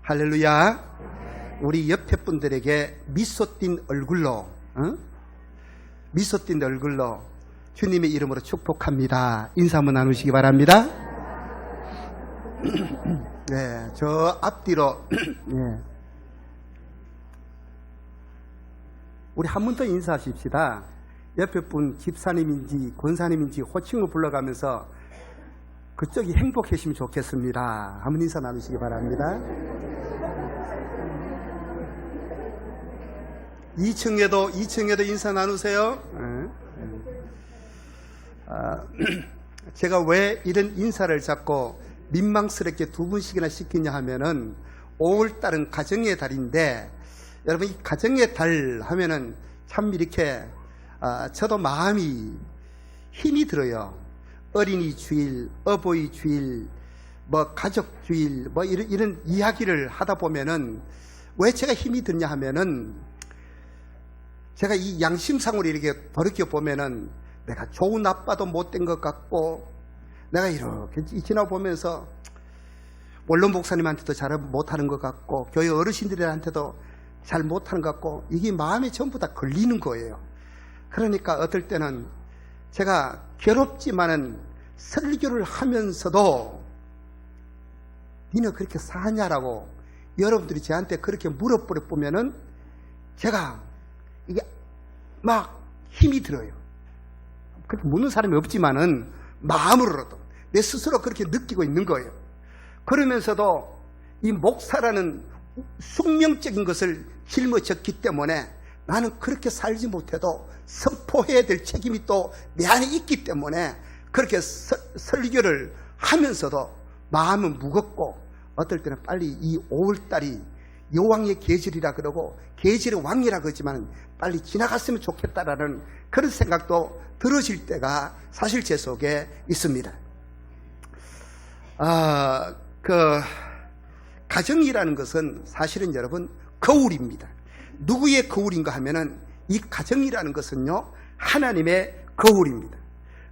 할렐루야. 우리 옆에 분들에게 미소 띈 얼굴로, 미소 띈 얼굴로 주님의 이름으로 축복합니다. 인사 한번 나누시기 바랍니다. 네, 저 앞뒤로 네. 우리 한 번 더 인사하십시다. 옆에 분 집사님인지 권사님인지 호칭을 불러가면서 그쪽이 행복해지면 좋겠습니다. 한번 인사 나누시기 바랍니다. 2층에도 인사 나누세요. 제가 왜 이런 인사를 자꾸 민망스럽게 두 분씩이나 시키냐 하면은 5월달은 가정의 달인데, 여러분 이 가정의 달 하면은 참 이렇게 저도 마음이 힘이 들어요. 어린이 주일, 어버이 주일, 뭐 가족 주일, 뭐 이런 이야기를 하다 보면은 왜 제가 힘이 드냐 하면은, 제가 이 양심상으로 이렇게 돌이켜 보면은 내가 좋은 아빠도 못된 것 같고, 내가 이렇게 지나보면서 원로 목사님한테도 잘 못하는 것 같고, 교회 어르신들한테도 잘 못하는 것 같고, 이게 마음에 전부 다 걸리는 거예요. 그러니까 어떨 때는 제가 괴롭지만은 설교를 하면서도 니는 그렇게 사냐라고 여러분들이 저한테 그렇게 물어버려 보면은 제가 이게 막 힘이 들어요. 그렇게 묻는 사람이 없지만은 마음으로도 내 스스로 그렇게 느끼고 있는 거예요. 그러면서도 이 목사라는 숙명적인 것을 짊어졌기 때문에 나는 그렇게 살지 못해도 선포해야 될 책임이 또 내 안에 있기 때문에 그렇게 설교를 하면서도 마음은 무겁고, 어떨 때는 빨리 이 5월달이 여왕의 계절이라 그러고 계절의 왕이라 그러지만 빨리 지나갔으면 좋겠다라는 그런 생각도 들어질 때가 사실 제 속에 있습니다. 가정이라는 것은 사실은 여러분 거울입니다. 누구의 거울인가 하면은 이 가정이라는 것은요, 하나님의 거울입니다.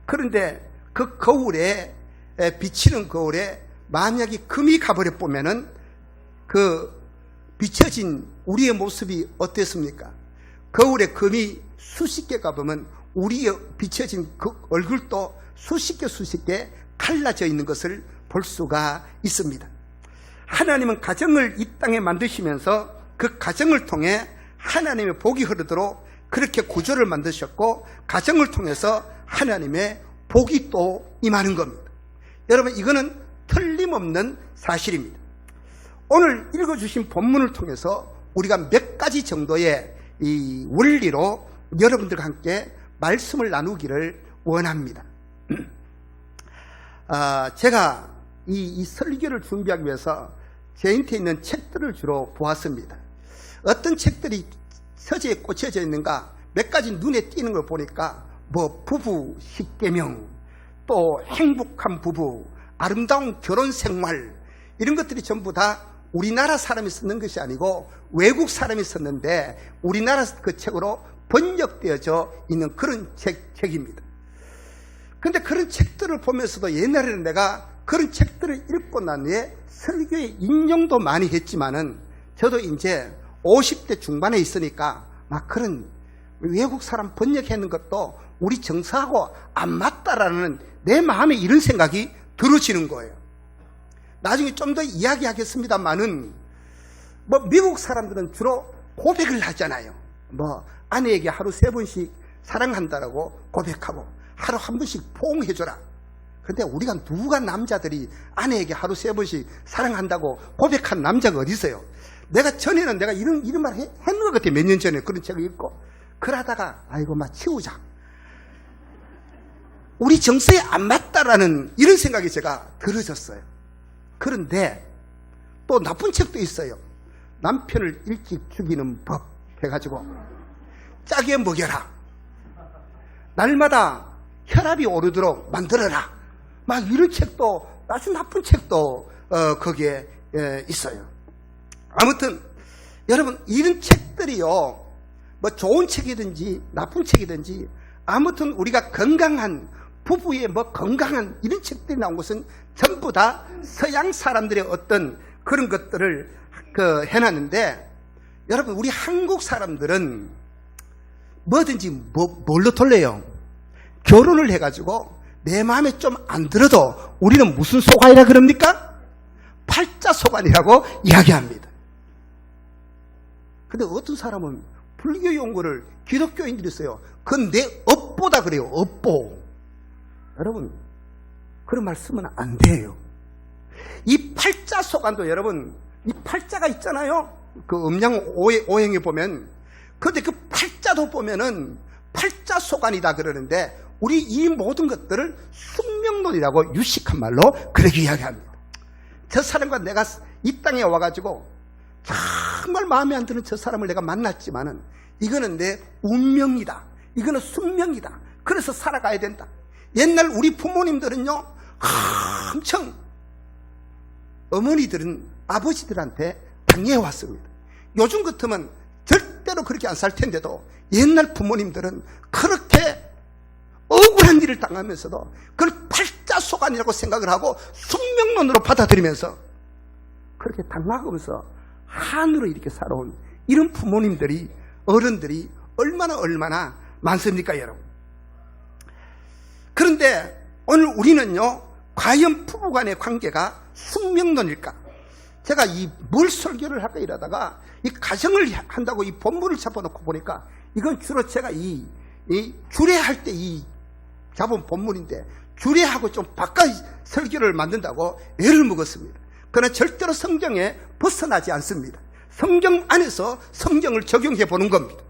그런데 그 거울에 비치는 거울에 만약에 금이 가버려 보면은 그 비춰진 우리의 모습이 어땠습니까? 거울에 금이 수십 개 가보면 우리의 비춰진 그 얼굴도 수십 개 갈라져 있는 것을 볼 수가 있습니다. 하나님은 가정을 이 땅에 만드시면서 그 가정을 통해 하나님의 복이 흐르도록 그렇게 구조를 만드셨고, 가정을 통해서 하나님의 복이 또 임하는 겁니다. 여러분, 이거는 틀림없는 사실입니다. 오늘 읽어주신 본문을 통해서 우리가 몇 가지 정도의 이 원리로 여러분들과 함께 말씀을 나누기를 원합니다. 제가 이 설교를 준비하기 위해서 제 인터에 있는 책들을 주로 보았습니다. 어떤 책들이 서재에 꽂혀져 있는가, 몇 가지 눈에 띄는 걸 보니까 뭐 부부 10계명, 또 행복한 부부, 아름다운 결혼 생활, 이런 것들이 전부 다 우리나라 사람이 쓰는 것이 아니고 외국 사람이 썼는데 우리나라 그 책으로 번역되어져 있는 그런 책입니다. 그런데 그런 책들을 보면서도 옛날에는 내가 그런 책들을 읽고 난 후에 설교에 인용도 많이 했지만은, 저도 이제 50대 중반에 있으니까 막 그런 외국 사람 번역했는 것도 우리 정서하고 안 맞다라는 내 마음에 이런 생각이 들어지는 거예요. 나중에 좀 더 이야기하겠습니다만은, 뭐 미국 사람들은 주로 고백을 하잖아요. 뭐 아내에게 하루 3번씩 사랑한다라고 고백하고 하루 1번씩 포옹해줘라. 그런데 우리가 누가 남자들이 아내에게 하루 3번씩 사랑한다고 고백한 남자가 어디 있어요? 내가 전에는 내가 이런 말 했는 것 같아. 몇 년 전에 그런 책을 읽고. 그러다가 아이고 막 치우자. 우리 정서에 안 맞다라는 이런 생각이 제가 들어졌어요. 그런데 또 나쁜 책도 있어요. 남편을 일찍 죽이는 법 해가지고 짜게 먹여라. 날마다 혈압이 오르도록 만들어라. 막 이런 책도, 아주 나쁜 책도 거기에 있어요. 아무튼 여러분, 이런 책들이요, 뭐 좋은 책이든지 나쁜 책이든지, 아무튼 우리가 건강한 부부의 뭐 건강한 이런 책들이 나온 것은 전부 다 서양 사람들의 어떤 그런 것들을 해놨는데, 여러분, 우리 한국 사람들은 뭐든지 뭘로 돌려요? 결혼을 해가지고 내 마음에 좀 안 들어도 우리는 무슨 소관이라 그럽니까? 팔자소관이라고 이야기합니다. 근데 어떤 사람은 불교 용어를 기독교인들이 써요. 그건 내 업보다 그래요. 업보. 여러분, 그런 말 쓰면 안 돼요. 이 팔자소관도 여러분, 이 팔자가 있잖아요. 그 음양 오행에 보면, 그런데 그 팔자도 보면은 팔자소관이다 그러는데, 우리 이 모든 것들을 숙명론이라고 유식한 말로 그렇게 이야기합니다. 저 사람과 내가 이 땅에 와가지고 정말 마음에 안 드는 저 사람을 내가 만났지만은 이거는 내 운명이다. 이거는 숙명이다. 그래서 살아가야 된다. 옛날 우리 부모님들은요, 엄청 어머니들은 아버지들한테 당해왔습니다. 요즘 같으면 절대로 그렇게 안 살 텐데도 옛날 부모님들은 그렇게 억울한 일을 당하면서도 그걸 팔자소관이라고 생각을 하고 숙명론으로 받아들이면서 그렇게 당하면서 한으로 이렇게 살아온 이런 부모님들이, 어른들이 얼마나 많습니까, 여러분? 그런데 오늘 우리는요, 과연 부부간의 관계가 숙명론일까? 제가 뭘 설교를 할까 이러다가 이 가정을 한다고 이 본문을 잡아놓고 보니까 이건 주로 제가 이 주례할 때 잡은 본문인데 주례하고 좀 바꿔 설교를 만든다고 애를 먹었습니다. 그러나 절대로 성경에 벗어나지 않습니다. 성경 안에서 성경을 적용해 보는 겁니다.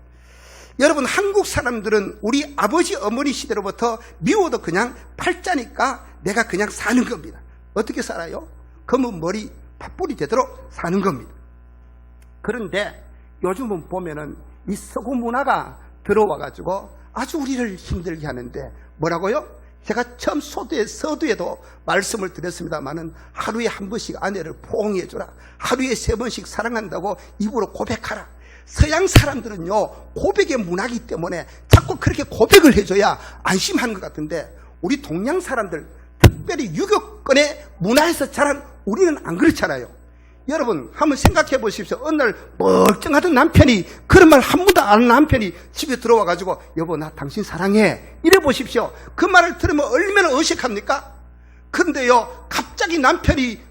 여러분, 한국 사람들은 우리 아버지 어머니 시대로부터 미워도 그냥 팔자니까 내가 그냥 사는 겁니다. 어떻게 살아요? 검은 머리 팥뿌리 제대로 사는 겁니다. 그런데 요즘은 보면은 이 서구 문화가 들어와가지고 아주 우리를 힘들게 하는데 뭐라고요? 제가 처음 서두에도 말씀을 드렸습니다만은 하루에 한 번씩 아내를 포옹해줘라. 하루에 3번씩 사랑한다고 입으로 고백하라. 서양 사람들은요, 고백의 문화이기 때문에 자꾸 그렇게 고백을 해줘야 안심하는 것 같은데 우리 동양 사람들, 특별히 유교권의 문화에서 자란 우리는 안 그렇잖아요. 여러분, 한번 생각해 보십시오. 어느 날 멀쩡하던 남편이, 그런 말 한 번도 안 하는 남편이 집에 들어와가지고 여보, 나 당신 사랑해, 이래 보십시오. 그 말을 들으면 얼마나 어색합니까? 근데요, 갑자기 남편이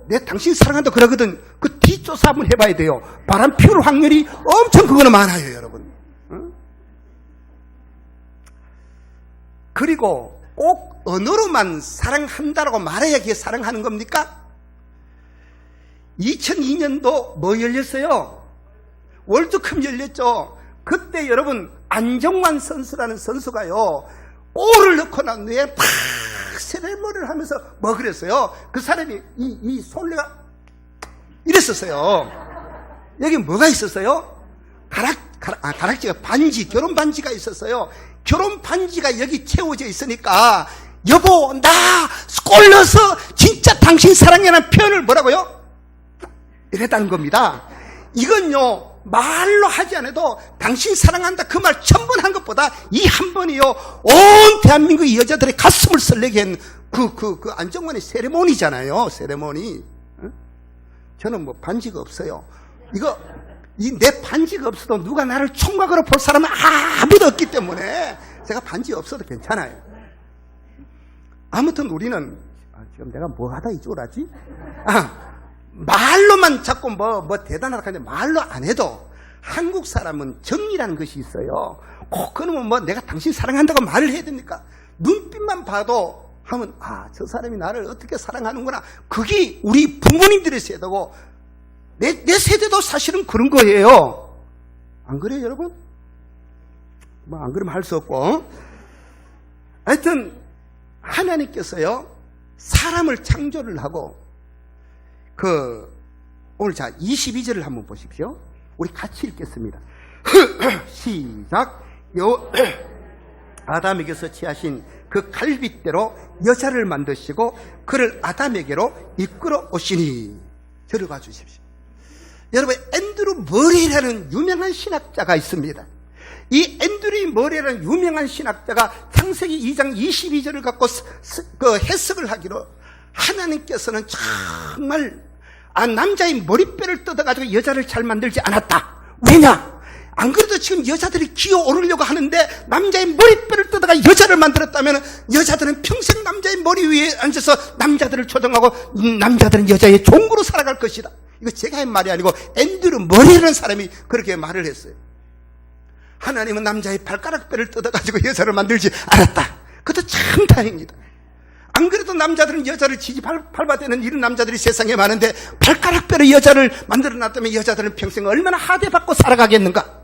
내 당신 사랑한다 그러거든. 그 뒷조사 한번 해봐야 돼요. 바람 피울 확률이 엄청 그거는 많아요, 여러분. 응? 그리고 꼭 언어로만 사랑한다라고 말해야 그게 사랑하는 겁니까? 2002년도 뭐 열렸어요? 월드컵 열렸죠. 그때 여러분, 안정환 선수라는 선수가요, 골을 넣고 난 후에 팍 세레머니를 하면서 뭐 그랬어요? 그 사람이 이 손레가 이랬었어요. 여기 뭐가 있었어요? 가락지가 반지, 결혼 반지가 있었어요. 결혼 반지가 여기 채워져 있으니까 여보, 나 골 넣어서 진짜 당신 사랑해라는 표현을 뭐라고요? 이랬다는 겁니다. 이건요, 말로 하지 않아도 당신 사랑한다 그 말 1000번 한 것보다 이 한 번이요, 온 대한민국의 여자들의 가슴을 설레게 한 그 안정환의 세레모니잖아요. 세레모니. 저는 뭐 반지가 없어요. 내 반지가 없어도 누가 나를 총각으로 볼 사람은 아무도 없기 때문에 제가 반지 없어도 괜찮아요. 아무튼 우리는, 지금 내가 뭐 하다 이쪽으로 하지? 말로만 자꾸 뭐 대단하다 하는데 말로 안 해도 한국 사람은 정이라는 것이 있어요. 꼭 그러면 뭐 내가 당신 사랑한다고 말을 해야 됩니까? 눈빛만 봐도 하면 저 사람이 나를 어떻게 사랑하는구나. 그게 우리 부모님들의 세대고 내 세대도 사실은 그런 거예요. 안 그래요, 여러분? 뭐 안 그러면 할 수 없고. 하여튼 하나님께서요, 사람을 창조를 하고 오늘 자 22절을 한번 보십시오. 우리 같이 읽겠습니다. 시작. 아담에게서 취하신 그 갈빗대로 여자를 만드시고 그를 아담에게로 이끌어 오시니. 들어가 주십시오. 여러분, 앤드루 머레이라는 유명한 신학자가 있습니다. 이 앤드루 머레이라는 유명한 신학자가 창세기 2장 22절을 갖고 해석을 하기로, 하나님께서는 정말 남자의 머리뼈를 뜯어가지고 여자를 잘 만들지 않았다. 왜냐? 안 그래도 지금 여자들이 기어오르려고 하는데 남자의 머리뼈를 뜯어가 여자를 만들었다면 여자들은 평생 남자의 머리 위에 앉아서 남자들을 조종하고 남자들은 여자의 종으로 살아갈 것이다. 이거 제가 한 말이 아니고 앤드류 머리라는 사람이 그렇게 말을 했어요. 하나님은 남자의 발가락뼈를 뜯어가지고 여자를 만들지 않았다. 그것도 참 다행이다. 안 그래도 남자들은 여자를 밟아대는 이런 남자들이 세상에 많은데 발가락뼈로 여자를 만들어놨다면 여자들은 평생 얼마나 하대받고 살아가겠는가.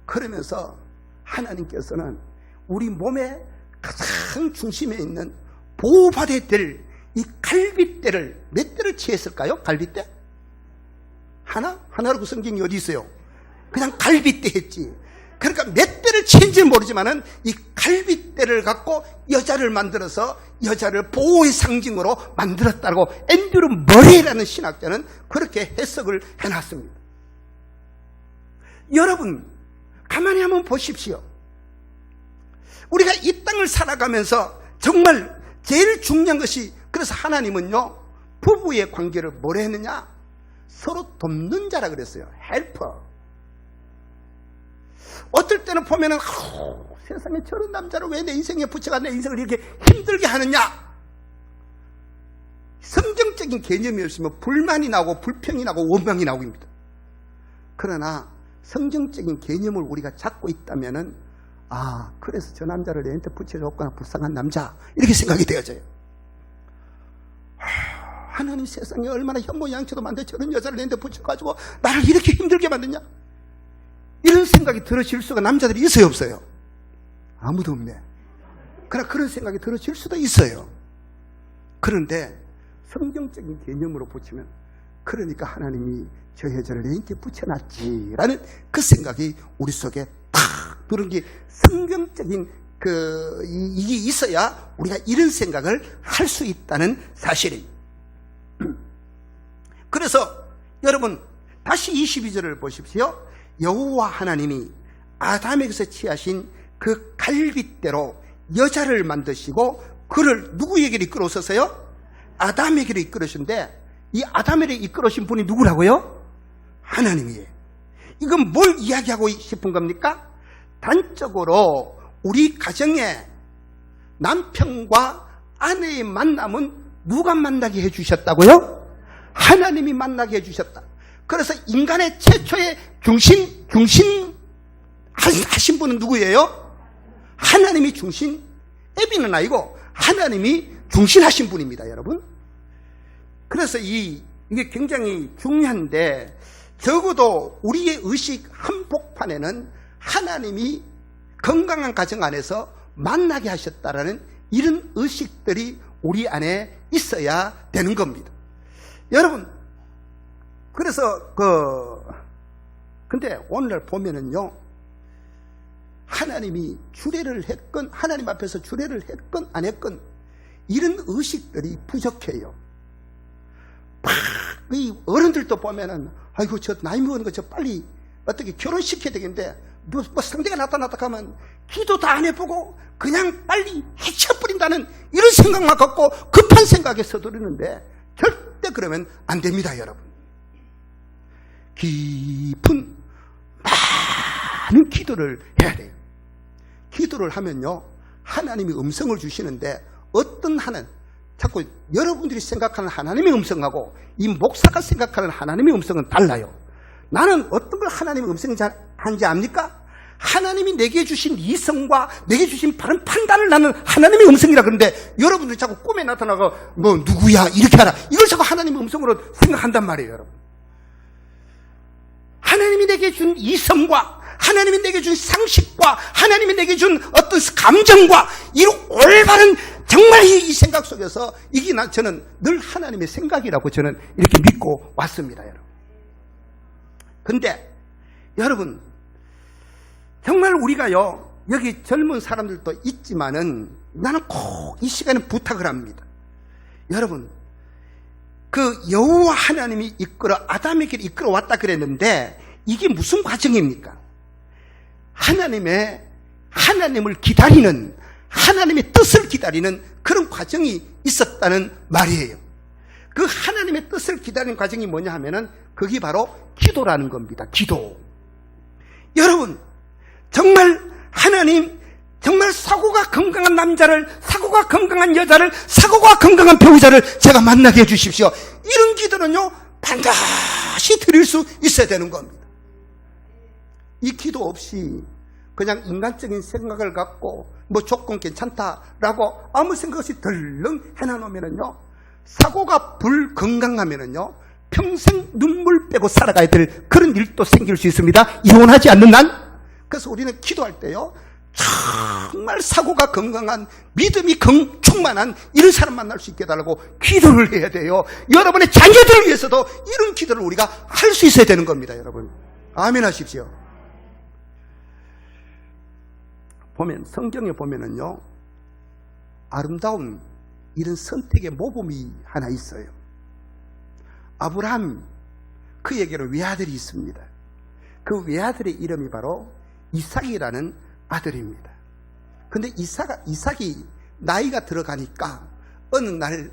그러면서 하나님께서는 우리 몸의 가장 중심에 있는 보호받아야 될 이 갈빗대를 몇 대를 취했을까요? 갈빗대? 하나로 그 성경이 어디 있어요? 그냥 갈빗대 했지. 그러니까 몇 대를 취한지는 모르지만은 이 갈빗대를 갖고 여자를 만들어서 여자를 보호의 상징으로 만들었다고 앤드류 머레이라는 신학자는 그렇게 해석을 해놨습니다. 여러분 가만히 한번 보십시오. 우리가 이 땅을 살아가면서 정말 제일 중요한 것이, 그래서 하나님은요 부부의 관계를 뭐라 했느냐? 서로 돕는 자라 그랬어요. 헬퍼. 어떨 때는 보면은 세상에 저런 남자를 왜 내 인생에 붙여가 내 인생을 이렇게 힘들게 하느냐? 성경적인 개념이 없으면 불만이 나오고 불평이 나오고 원망이 나옵니다. 그러나 성경적인 개념을 우리가 잡고 있다면은 그래서 저 남자를 내한테 붙여줬구나, 불쌍한 남자, 이렇게 생각이 되어져요. 하나님 세상에 얼마나 현모양처도 만든 저런 여자를 내한테 붙여가지고 나를 이렇게 힘들게 만드냐? 이런 생각이 들어질 수가 남자들이 있어요, 없어요? 아무도 없네. 그러나 그런 생각이 들어질 수도 있어요. 그런데 성경적인 개념으로 보시면, 그러니까 하나님이 저 여자를 내한테 붙여놨지라는 그 생각이 우리 속에 탁 들은 게, 성경적인 이게 있어야 우리가 이런 생각을 할 수 있다는 사실입니다. 그래서 여러분 다시 22절을 보십시오. 여호와 하나님이 아담에게서 취하신 그 갈빗대로 여자를 만드시고 그를 누구에게로 이끌어오셨어요? 아담에게로 이끌으신데, 이 아담에게 이끌으신 분이 누구라고요? 하나님이에요. 이건 뭘 이야기하고 싶은 겁니까? 단적으로 우리 가정에 남편과 아내의 만남은 누가 만나게 해주셨다고요? 하나님이 만나게 해주셨다. 그래서 인간의 최초의 중심 하신 분은 누구예요? 하나님이 중심, 애비는 아니고 하나님이 중심하신 분입니다, 여러분. 그래서 이게 굉장히 중요한데, 적어도 우리의 의식 한복판에는 하나님이 건강한 가정 안에서 만나게 하셨다라는 이런 의식들이 우리 안에 있어야 되는 겁니다. 여러분, 그래서 근데 오늘 보면은요, 하나님이 주례를 했건 하나님 앞에서 주례를 했건 안 했건 이런 의식들이 부족해요. 이 어른들도 보면은 아이고 저 나이 먹은 거 저 빨리 어떻게 결혼시켜야 되겠는데 뭐 상대가 나타났다 하면 기도도 안 해보고 그냥 빨리 해쳐버린다는 이런 생각만 갖고 급한 생각에 서두르는데 절대 그러면 안 됩니다, 여러분. 깊은 많은 기도를 해야 돼요. 기도를 하면요 하나님이 음성을 주시는데, 어떤 자꾸 여러분들이 생각하는 하나님의 음성하고 이 목사가 생각하는 하나님의 음성은 달라요. 나는 어떤 걸 하나님의 음성인지 압니까? 하나님이 내게 주신 이성과 내게 주신 바른 판단을 나는 하나님의 음성이라 그러는데, 여러분들이 자꾸 꿈에 나타나고 뭐 누구야 이렇게 하라, 이걸 자꾸 하나님의 음성으로 생각한단 말이에요. 여러분, 하나님이 내게 준 이성과 하나님이 내게 준 상식과 하나님이 내게 준 어떤 감정과 이 올바른 정말 이 생각 속에서 이게 저는 늘 하나님의 생각이라고 저는 이렇게 믿고 왔습니다, 여러분. 근데 여러분, 정말 우리가요 여기 젊은 사람들도 있지만은 나는 꼭 이 시간에 부탁을 합니다. 여러분, 그 여호와 하나님이 아담에게 이끌어 왔다 그랬는데 이게 무슨 과정입니까? 하나님을 기다리는, 하나님의 뜻을 기다리는 그런 과정이 있었다는 말이에요. 그 하나님의 뜻을 기다리는 과정이 뭐냐 하면은 그게 바로 기도라는 겁니다. 기도. 여러분, 정말 하나님, 정말 사고가 건강한 남자를, 사고가 건강한 여자를, 사고가 건강한 배우자를 제가 만나게 해주십시오. 이런 기도는요, 반드시 드릴 수 있어야 되는 겁니다. 이 기도 없이 그냥 인간적인 생각을 갖고 뭐 조건 괜찮다라고 아무 생각 없이 덜렁 해놔놓으면은요, 사고가 불건강하면은요, 평생 눈물 빼고 살아가야 될 그런 일도 생길 수 있습니다. 이혼하지 않는 한. 그래서 우리는 기도할 때요, 정말 사고가 건강한, 믿음이 충만한 이런 사람 만날 수 있게 해달라고 기도를 해야 돼요. 여러분의 자녀들을 위해서도 이런 기도를 우리가 할 수 있어야 되는 겁니다. 여러분, 아멘 하십시오. 보면, 성경에 보면은요, 아름다운 이런 선택의 모범이 하나 있어요. 아브라함, 그에게는 외아들이 있습니다. 그 외아들의 이름이 바로 이삭이라는 아들입니다. 근데 이삭이 나이가 들어가니까 어느 날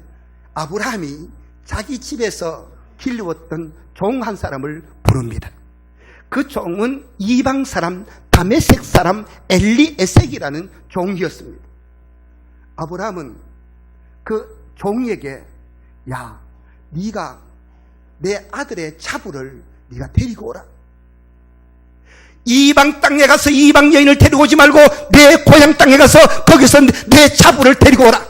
아브라함이 자기 집에서 길러왔던 종 한 사람을 부릅니다. 그 종은 이방 사람, 다메섹 사람 엘리에섹이라는 종이었습니다. 아브라함은 그 종에게, 야, 네가 내 아들의 차부를 네가 데리고 오라. 이방 땅에 가서 이방 여인을 데리고 오지 말고 내 고향 땅에 가서 거기서 내 차부를 데리고 오라.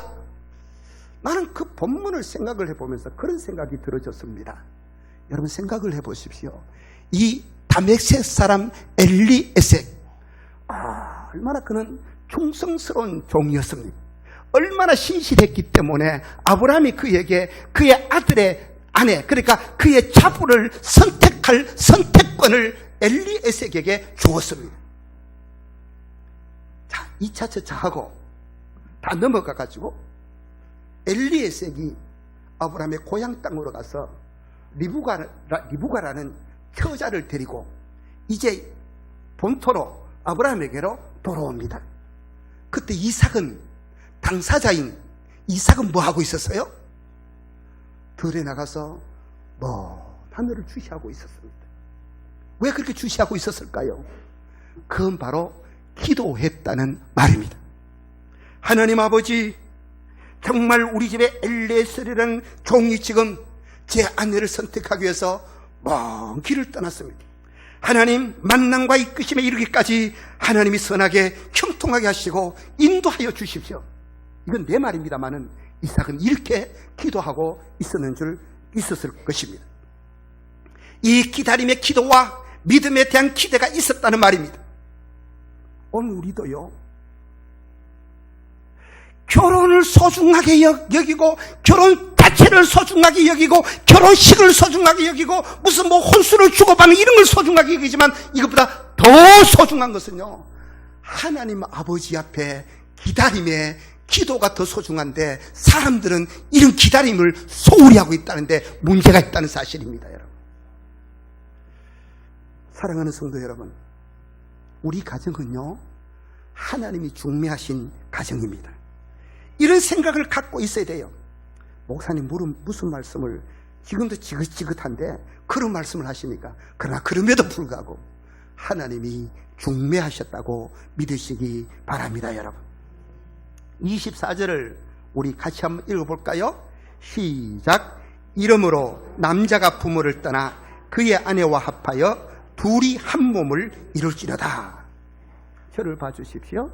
나는 그 본문을 생각을 해보면서 그런 생각이 들어졌습니다. 여러분, 생각을 해보십시오. 이 다메섹 사람 엘리에섹, 얼마나 그는 충성스러운 종이었습니다. 얼마나 신실했기 때문에 아브라함이 그에게 그의 아들의 아내, 그러니까 그의 차부를 선택할 선택권을 엘리에섹에게 주었습니다. 자, 2차 저차하고 다 넘어가가지고 엘리에섹이 아브라함의 고향 땅으로 가서 리브가라는 처자를 데리고 이제 본토로 아브라함에게로 돌아옵니다. 그때 이삭은, 당사자인 이삭은 뭐 하고 있었어요? 들에 나가서 하늘을 주시하고 있었습니다. 왜 그렇게 주시하고 있었을까요? 그건 바로 기도했다는 말입니다. 하나님 아버지, 정말 우리 집에 엘리에셀이라는 종이 지금 제 아내를 선택하기 위해서 먼 길을 떠났습니다. 하나님, 만남과 이끄심에 이르기까지 하나님이 선하게 형통하게 하시고 인도하여 주십시오. 이건 내 말입니다만은 이삭은 이렇게 기도하고 있었을 것입니다. 이 기다림의 기도와 믿음에 대한 기대가 있었다는 말입니다. 오늘 우리도요, 결혼을 소중하게 여기고, 결혼 자체를 소중하게 여기고, 결혼식을 소중하게 여기고, 무슨 혼수를 주고받는 이런 걸 소중하게 여기지만 이것보다 더 소중한 것은요, 하나님 아버지 앞에 기다림의 기도가 더 소중한데, 사람들은 이런 기다림을 소홀히 하고 있다는데 문제가 있다는 사실입니다. 여러분, 사랑하는 성도 여러분, 우리 가정은요, 하나님이 중매하신 가정입니다. 이런 생각을 갖고 있어야 돼요. 목사님, 무슨 말씀을, 지금도 지긋지긋한데 그런 말씀을 하십니까? 그러나 그럼에도 불구하고 하나님이 중매하셨다고 믿으시기 바랍니다. 여러분, 24절을 우리 같이 한번 읽어볼까요? 시작. 이러므로 남자가 부모를 떠나 그의 아내와 합하여 둘이 한 몸을 이룰지로다. 저를 봐주십시오.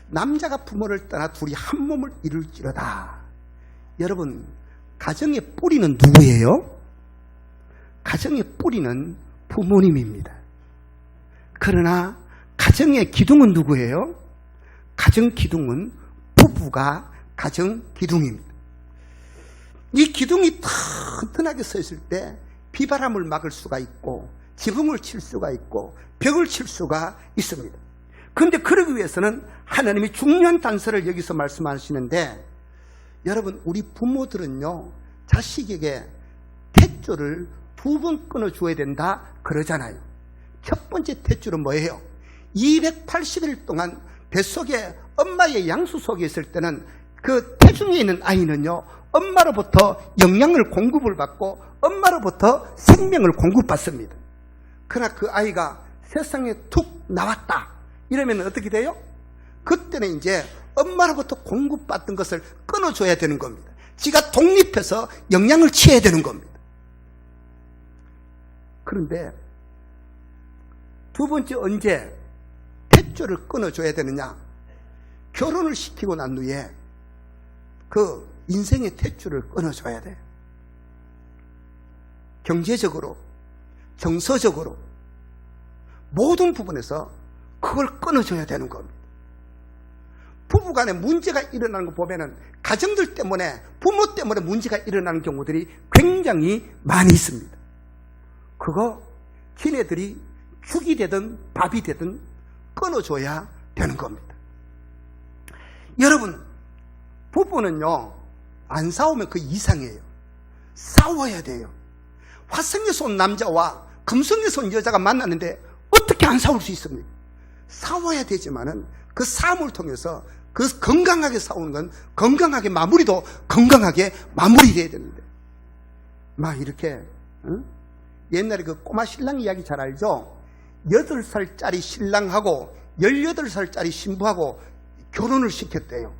남자가 부모를 떠나 둘이 한 몸을 이룰지로다. 여러분, 가정의 뿌리는 누구예요? 가정의 뿌리는 부모님입니다. 그러나 가정의 기둥은 누구예요? 가정 기둥은 부부가 가정 기둥입니다. 이 기둥이 튼튼하게 서 있을 때 비바람을 막을 수가 있고, 지붕을 칠 수가 있고, 벽을 칠 수가 있습니다. 그런데 그러기 위해서는 하나님이 중요한 단서를 여기서 말씀하시는데, 여러분, 우리 부모들은요, 자식에게 탯줄을 2번 끊어줘야 된다 그러잖아요. 첫 번째 탯줄은 뭐예요? 280일 동안 뱃속에 엄마의 양수 속에 있을 때는 그 태중에 있는 아이는요, 엄마로부터 영양을 공급을 받고 엄마로부터 생명을 공급받습니다. 그러나 그 아이가 세상에 툭 나왔다 이러면 어떻게 돼요? 그때는 이제 엄마로부터 공급받던 것을 끊어줘야 되는 겁니다. 지가 독립해서 영양을 취해야 되는 겁니다. 그런데 두 번째, 언제 탯줄을 끊어줘야 되느냐? 결혼을 시키고 난 후에 그 인생의 탯줄을 끊어줘야 돼. 경제적으로, 정서적으로 모든 부분에서 그걸 끊어줘야 되는 겁니다. 부부간에 문제가 일어나는 거 보면은 가정들 때문에, 부모 때문에 문제가 일어나는 경우들이 굉장히 많이 있습니다. 그거 걔네들이 죽이 되든 밥이 되든 끊어줘야 되는 겁니다. 여러분, 부부는요, 안 싸우면 그 이상이에요. 싸워야 돼요. 화성에서 온 남자와 금성에서 온 여자가 만났는데 어떻게 안 싸울 수 있습니까? 싸워야 되지만은 그 싸움을 통해서 그 건강하게 싸우는 건 건강하게 마무리도 건강하게 마무리돼야 되는데, 막 이렇게 옛날에 그 꼬마 신랑 이야기 잘 알죠? 8살짜리 신랑하고 18살짜리 신부하고 결혼을 시켰대요.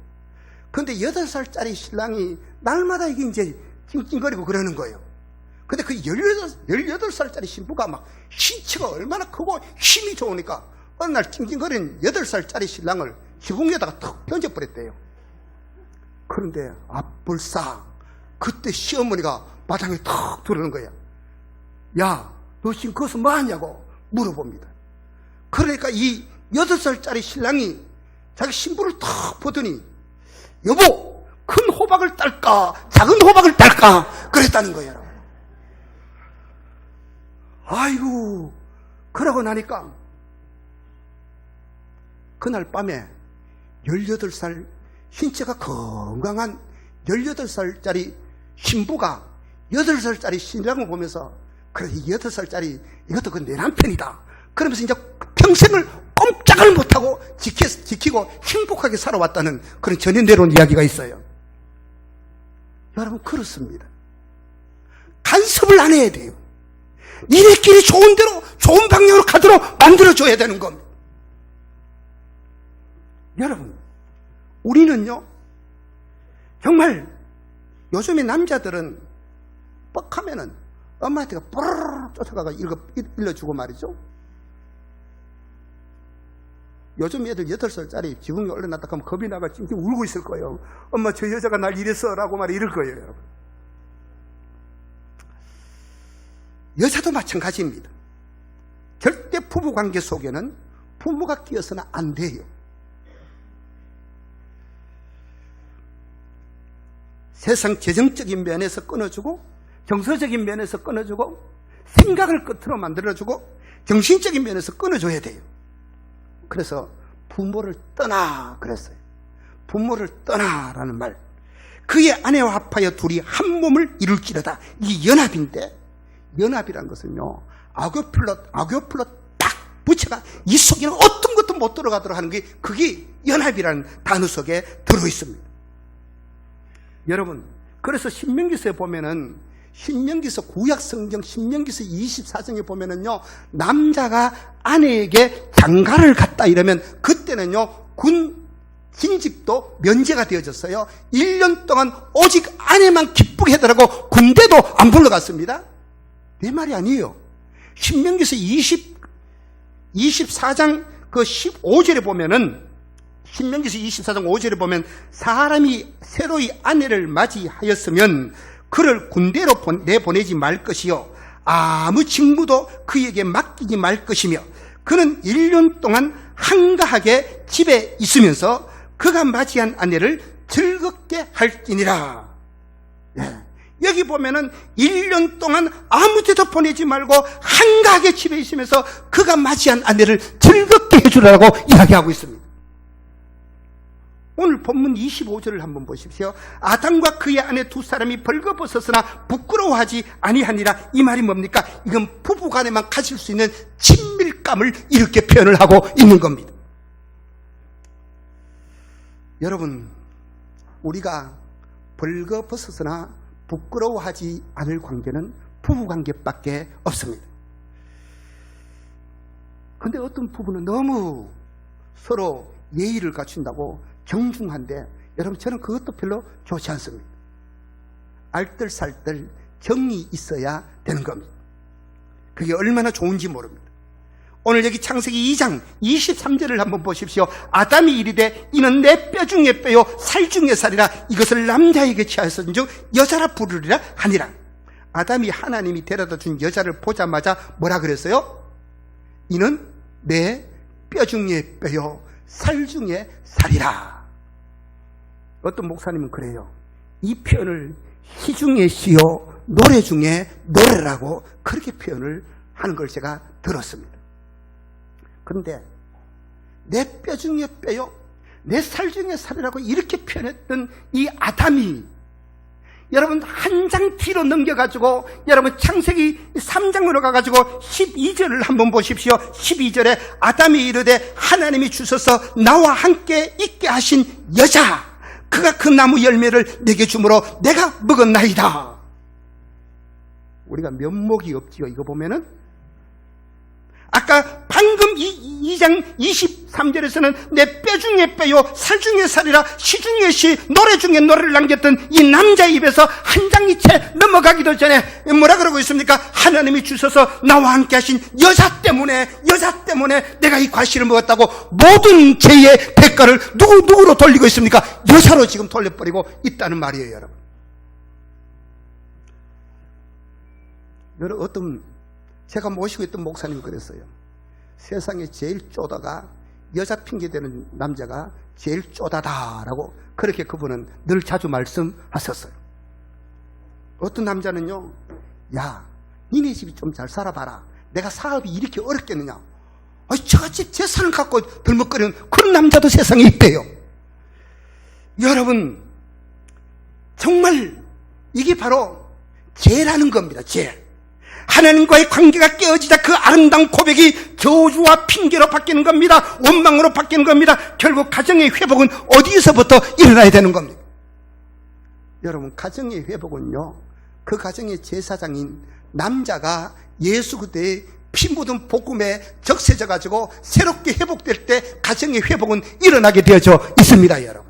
그런데 8살짜리 신랑이 날마다 이게 이제 찡찡거리고 그러는 거예요. 근데 그 18살짜리 신부가 막 신체가 얼마나 크고 힘이 좋으니까 어느 날 찡찡거리는 8살짜리 신랑을 지붕에다가 턱 던져버렸대요. 그런데 앞불싸 그때 시어머니가 마당에 턱 들어오는 거야. 야, 너 지금 거기서 뭐 하냐고 물어봅니다. 그러니까 이 8살짜리 신랑이 자기 신부를 턱 보더니, 여보, 큰 호박을 딸까 작은 호박을 딸까 그랬다는 거예요. 아이고, 그러고 나니까 그날 밤에 18살 신체가 건강한 18살짜리 신부가 8살짜리 신랑을 보면서, 그래, 이 8살짜리 이것도 그 내 남편이다 그러면서 이제 평생을 꼼짝을 못하고 지키고 행복하게 살아왔다는 그런 전해 내려온 이야기가 있어요. 여러분, 그렇습니다. 간섭을 안 해야 돼요. 니네끼리 좋은 대로 좋은 방향으로 가도록 만들어줘야 되는 겁니다. 여러분, 우리는요, 정말 요즘에 남자들은 뻑하면은 엄마한테가 뽀르르 쫓아가서 일러주고 말이죠. 요즘 애들 8살짜리 지붕에 올려놨다 하면 겁이 나가 찡찡 울고 있을 거예요. 엄마, 저 여자가 날 이랬어 라고 말이 이럴 거예요. 여러분, 여자도 마찬가지입니다. 절대 부부관계 속에는 부모가 끼어서는 안 돼요. 세상 재정적인 면에서 끊어주고, 정서적인 면에서 끊어주고, 생각을 끝으로 만들어주고, 정신적인 면에서 끊어줘야 돼요. 그래서 부모를 떠나 그랬어요. 부모를 떠나라는 말. 그의 아내와 합하여 둘이 한 몸을 이룰지로다. 이 연합인데, 연합이란 것은요, 아교플롯 딱 부채가 이 속에는 어떤 것도 못 들어가도록 하는 게, 그게 연합이라는 단어 속에 들어있습니다. 여러분, 그래서 신명기서에 보면은, 신명기서 구약성경 신명기서 24장에 보면은요, 남자가 아내에게 장가를 갔다 이러면 그때는요, 군 진직도 면제가 되어졌어요. 1년 동안 오직 아내만 기쁘게 해달라고 군대도 안 불러갔습니다. 내 말이 아니에요. 신명기서 24장 그 15절에 보면은, 신명기서 24장 5절에 보면, 사람이 새로이 아내를 맞이하였으면 그를 군대로 내보내지 말 것이요, 아무 직무도 그에게 맡기지 말 것이며, 그는 1년 동안 한가하게 집에 있으면서 그가 맞이한 아내를 즐겁게 할지니라. 예. 여기 보면은 1년 동안 아무 데도 보내지 말고 한가하게 집에 있으면서 그가 맞이한 아내를 즐겁게 해주라고 이야기하고 있습니다. 오늘 본문 25절을 한번 보십시오. 아담과 그의 아내 두 사람이 벌거벗었으나 부끄러워하지 아니하니라. 이 말이 뭡니까? 이건 부부간에만 가질 수 있는 친밀감을 이렇게 표현을 하고 있는 겁니다. 여러분, 우리가 벌거벗어서나 부끄러워하지 않을 관계는 부부관계밖에 없습니다. 그런데 어떤 부부는 너무 서로 예의를 갖춘다고 정중한데, 여러분 저는 그것도 별로 좋지 않습니다. 알뜰살뜰 정이 있어야 되는 겁니다. 그게 얼마나 좋은지 모릅니다. 오늘 여기 창세기 2장 23절을 한번 보십시오. 아담이 이르되 이는 내 뼈 중에 뼈요 살 중에 살이라, 이것을 남자에게 취하였은즉 여자라 부르리라 하니라. 아담이 하나님이 데려다 준 여자를 보자마자 뭐라 그랬어요? 이는 내 뼈 중에 뼈요 살 중에 살이라. 어떤 목사님은 그래요. 이 표현을 시 중에 시요 노래 중에 노래라고 그렇게 표현을 하는 걸 제가 들었습니다. 그런데 내 뼈 중에 뼈요 내 살 중에 살이라고 이렇게 표현했던 이 아담이, 여러분 한 장 뒤로 넘겨가지고 여러분 창세기 3장으로 가가지고 12절을 한번 보십시오. 12절에 아담이 이르되 하나님이 주셔서 나와 함께 있게 하신 여자, 그가 그 나무 열매를 내게 주므로 내가 먹었나이다. 우리가 면목이 없지요. 이거 보면은 아까 방금 2장 23절에서는 내 뼈 중에 뼈요 살 중에 살이라, 시 중에 시 노래 중에 노래를 남겼던 이 남자 입에서 한 장이 채 넘어가기도 전에 뭐라 그러고 있습니까? 하나님이 주셔서 나와 함께 하신 여자 때문에 내가 이 과실을 먹었다고 모든 죄의 대가를 누구로 돌리고 있습니까? 여자로 지금 돌려버리고 있다는 말이에요. 여러분 어떤 제가 모시고 있던 목사님이 그랬어요. 세상에 제일 쪼다가 여자 핑계대는 남자가 제일 쪼다다라고 그렇게 그분은 늘 자주 말씀하셨어요. 어떤 남자는요, 야 니네 집이 좀 잘 살아봐라, 내가 사업이 이렇게 어렵겠느냐, 저같이 재산을 갖고 덜먹거리는 그런 남자도 세상에 있대요. 여러분 정말 이게 바로 죄라는 겁니다. 죄. 하나님과의 관계가 깨어지자 그 아름다운 고백이 저주와 핑계로 바뀌는 겁니다. 원망으로 바뀌는 겁니다. 결국 가정의 회복은 어디에서부터 일어나야 되는 겁니다. 여러분 가정의 회복은요, 그 가정의 제사장인 남자가 예수 그리스도의 피 묻은 복음에 적세져 가지고 새롭게 회복될 때 가정의 회복은 일어나게 되어져 있습니다. 여러분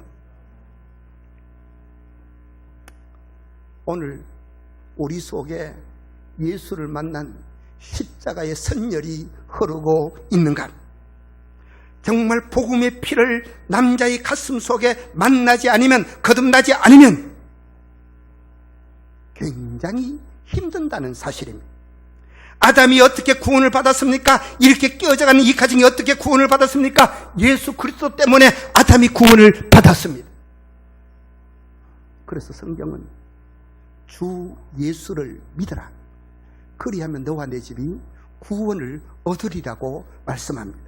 오늘 우리 속에 예수를 만난 십자가의 선열이 흐르고 있는가? 정말 복음의 피를 남자의 가슴 속에 만나지 않으면, 거듭나지 않으면 굉장히 힘든다는 사실입니다. 아담이 어떻게 구원을 받았습니까? 이렇게 깨어져가는 이 가정이 어떻게 구원을 받았습니까? 예수 그리스도 때문에 아담이 구원을 받았습니다. 그래서 성경은 주 예수를 믿어라, 그리하면 너와 내 집이 구원을 얻으리라고 말씀합니다.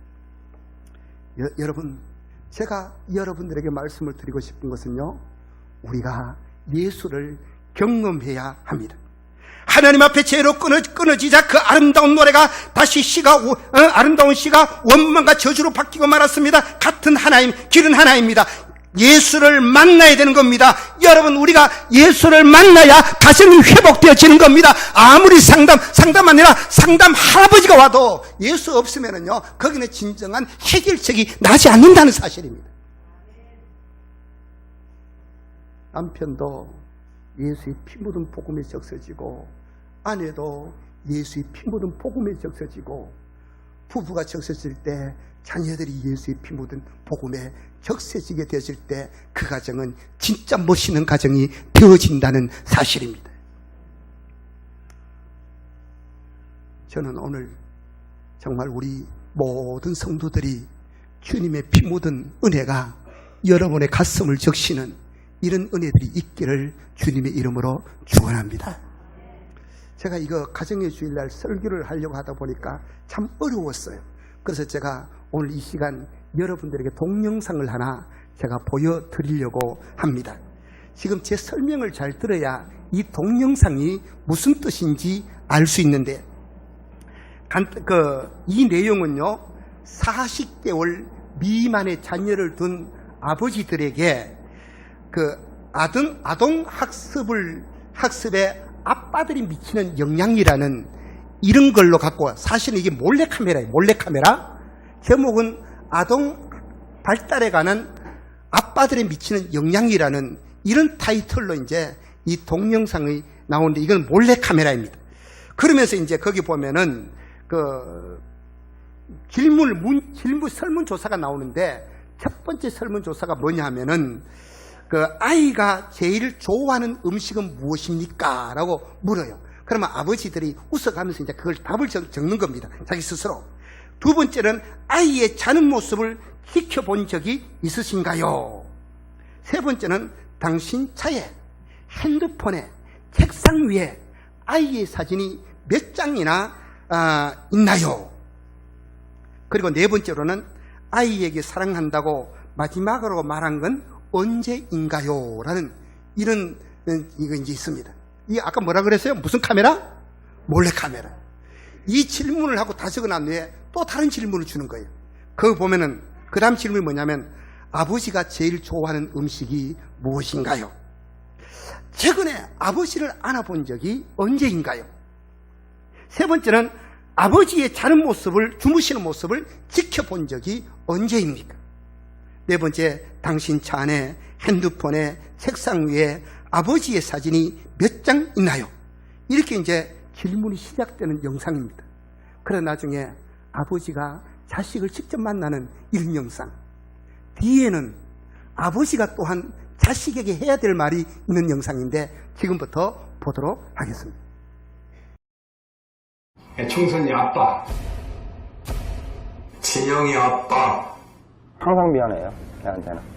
여러분 제가 여러분들에게 말씀을 드리고 싶은 것은요, 우리가 예수를 경험해야 합니다. 하나님 앞에 죄로 끊어지자 그 아름다운 노래가 다시 아름다운 시가 원망과 저주로 바뀌고 말았습니다. 같은 하나님, 길은 하나입니다. 예수를 만나야 되는 겁니다. 여러분 우리가 예수를 만나야 가정이 회복되어지는 겁니다. 아무리 상담 아니라 상담 할아버지가 와도 예수 없으면은요, 거기는 진정한 해결책이 나지 않는다는 사실입니다. 남편도 예수의 피 묻은 복음에 적셔지고, 아내도 예수의 피 묻은 복음에 적셔지고, 부부가 적셔질 때 자녀들이 예수의 피 묻은 복음에 적셔지게 되어질 때 그 가정은 진짜 멋있는 가정이 되어진다는 사실입니다. 저는 오늘 정말 우리 모든 성도들이 주님의 피 묻은 은혜가 여러분의 가슴을 적시는 이런 은혜들이 있기를 주님의 이름으로 축원합니다. 제가 이거 가정의 주일날 설교를 하려고 하다 보니까 참 어려웠어요. 그래서 제가 오늘 이 시간 여러분들에게 동영상을 하나 제가 보여드리려고 합니다. 지금 제 설명을 잘 들어야 이 동영상이 무슨 뜻인지 알 수 있는데, 이 내용은요, 40개월 미만의 자녀를 둔 아버지들에게 아동 학습에 아빠들이 미치는 영향이라는 이런 걸로 갖고, 사실은 이게 몰래카메라예요. 몰래카메라. 제목은 아동 발달에 관한 아빠들이 미치는 영향이라는 이런 타이틀로 이제 이 동영상이 나오는데, 이건 몰래카메라입니다. 그러면서 이제 거기 보면은 질문 설문조사가 나오는데, 첫 번째 설문조사가 뭐냐 하면은 아이가 제일 좋아하는 음식은 무엇입니까? 라고 물어요. 그러면 아버지들이 웃어가면서 이제 그걸 답을 적는 겁니다. 자기 스스로. 두 번째는 아이의 자는 모습을 지켜본 적이 있으신가요? 세 번째는 당신 차에, 핸드폰에, 책상 위에 아이의 사진이 몇 장이나 있나요? 그리고 네 번째로는 아이에게 사랑한다고 마지막으로 말한 건 언제인가요? 라는 이런 이거 이제 있습니다. 이 아까 뭐라 그랬어요? 무슨 카메라? 몰래카메라. 이 질문을 하고 다 적어놨 후에 또 다른 질문을 주는 거예요. 거기 보면은 그 다음 질문이 뭐냐면, 아버지가 제일 좋아하는 음식이 무엇인가요? 최근에 아버지를 안아본 적이 언제인가요? 세 번째는 아버지의 자는 모습을, 주무시는 모습을 지켜본 적이 언제입니까? 네 번째, 당신 차 안에, 핸드폰에, 책상 위에 아버지의 사진이 몇 장 있나요? 이렇게 이제 질문이 시작되는 영상입니다. 그러나 나중에 아버지가 자식을 직접 만나는 이런 영상, 뒤에는 아버지가 또한 자식에게 해야 될 말이 있는 영상인데, 지금부터 보도록 하겠습니다. 충선이 아빠, 진영이 아빠. 항상 미안해요, 걔한테는.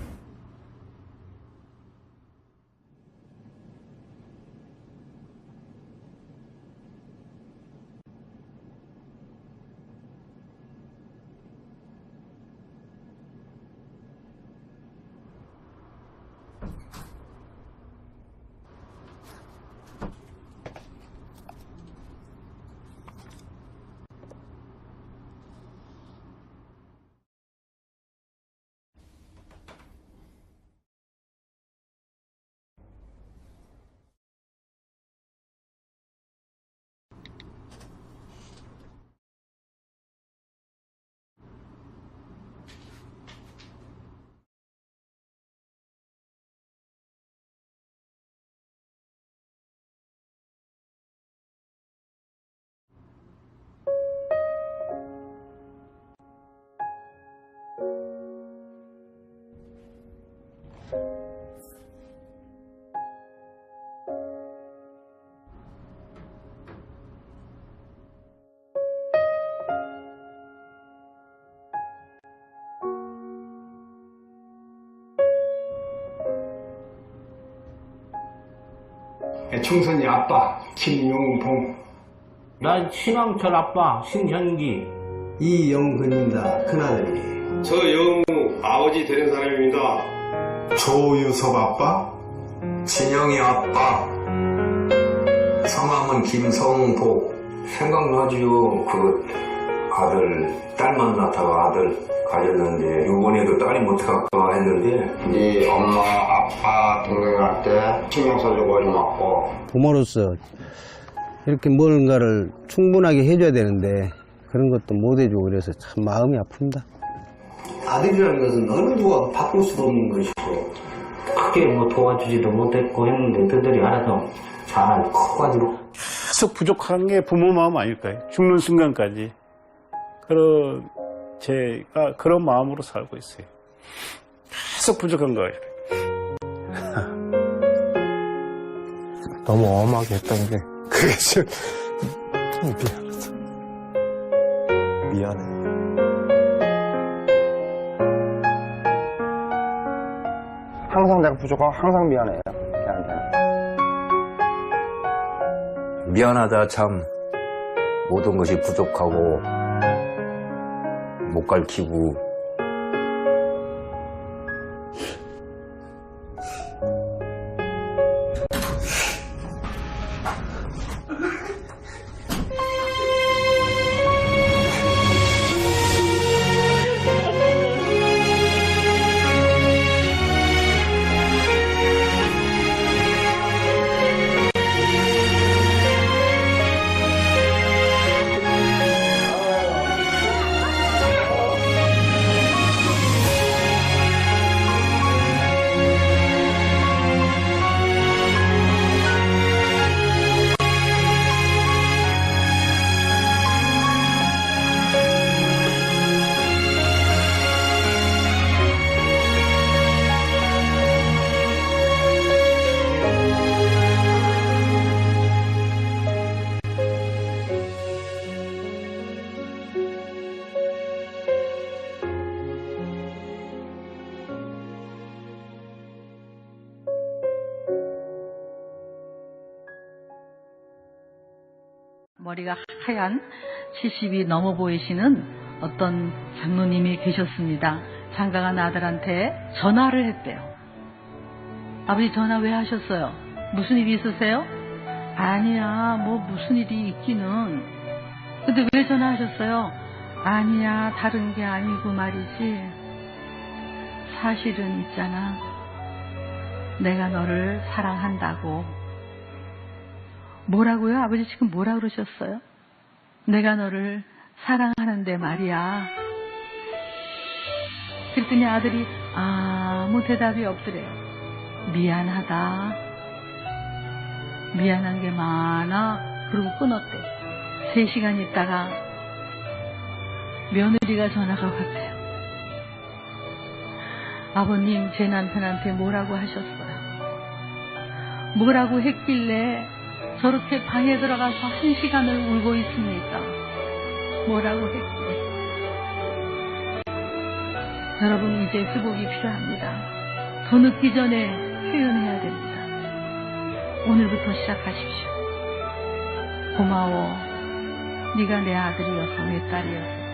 충선이 아빠, 김용봉. 난 신왕철 아빠 신현기. 이영근입니다. 큰아들이. 저 영우 아버지 되는 사람입니다. 조유섭 아빠, 진영이 아빠. 성함은 김성복. 생각나지요. 그 아들, 딸 만났다가 아들 가졌는데, 요번에도 딸이 못할까 했는데, 네 엄마, 아빠, 동생한테 신경 써주고 좀 왔고. 부모로서 이렇게 뭔가를 충분하게 해줘야 되는데 그런 것도 못 해주고 그래서 참 마음이 아픕니다. 아들이라는 것은 어느 누가 바꿀 수 없는 것이고, 크게 뭐 도와주지도 못했고 했는데 그들이 알아서 잘 커가지고. 계속 부족한 게 부모 마음 아닐까요? 죽는 순간까지. 그런 제가 그런 마음으로 살고 있어요. 계속 부족한 거예요. 너무 엄하게 했던 게, 그게 지금, 미안하다. 미안해. 항상 내가 부족하고 항상 미안해요, 걔한테는. 미안하다 참. 모든 것이 부족하고, 못 가르치고, 머리가 하얀 70이 넘어 보이시는 어떤 장로님이 계셨습니다. 장가간 아들한테 전화를 했대요. 아버지 전화 왜 하셨어요? 무슨 일이 있으세요? 아니야, 뭐 무슨 일이 있기는. 근데 왜 전화하셨어요? 아니야, 다른 게 아니고 말이지. 사실은 있잖아. 내가 너를 사랑한다고. 뭐라고요? 아버지 지금 뭐라 그러셨어요? 내가 너를 사랑하는데 말이야. 그랬더니 아들이 아무 대답이 없더래요. 미안하다. 미안한 게 많아. 그러고 끊었대. 3시간 있다가 며느리가 전화가 왔대요. 아버님, 제 남편한테 뭐라고 하셨어요? 뭐라고 했길래 저렇게 방에 들어가서 1시간을 울고 있습니까? 뭐라고 했길래? 여러분, 이제 회복이 필요합니다. 더 늦기 전에 회원해야 됩니다. 오늘부터 시작하십시오. 고마워. 네가 내 아들이어서 내 딸이어서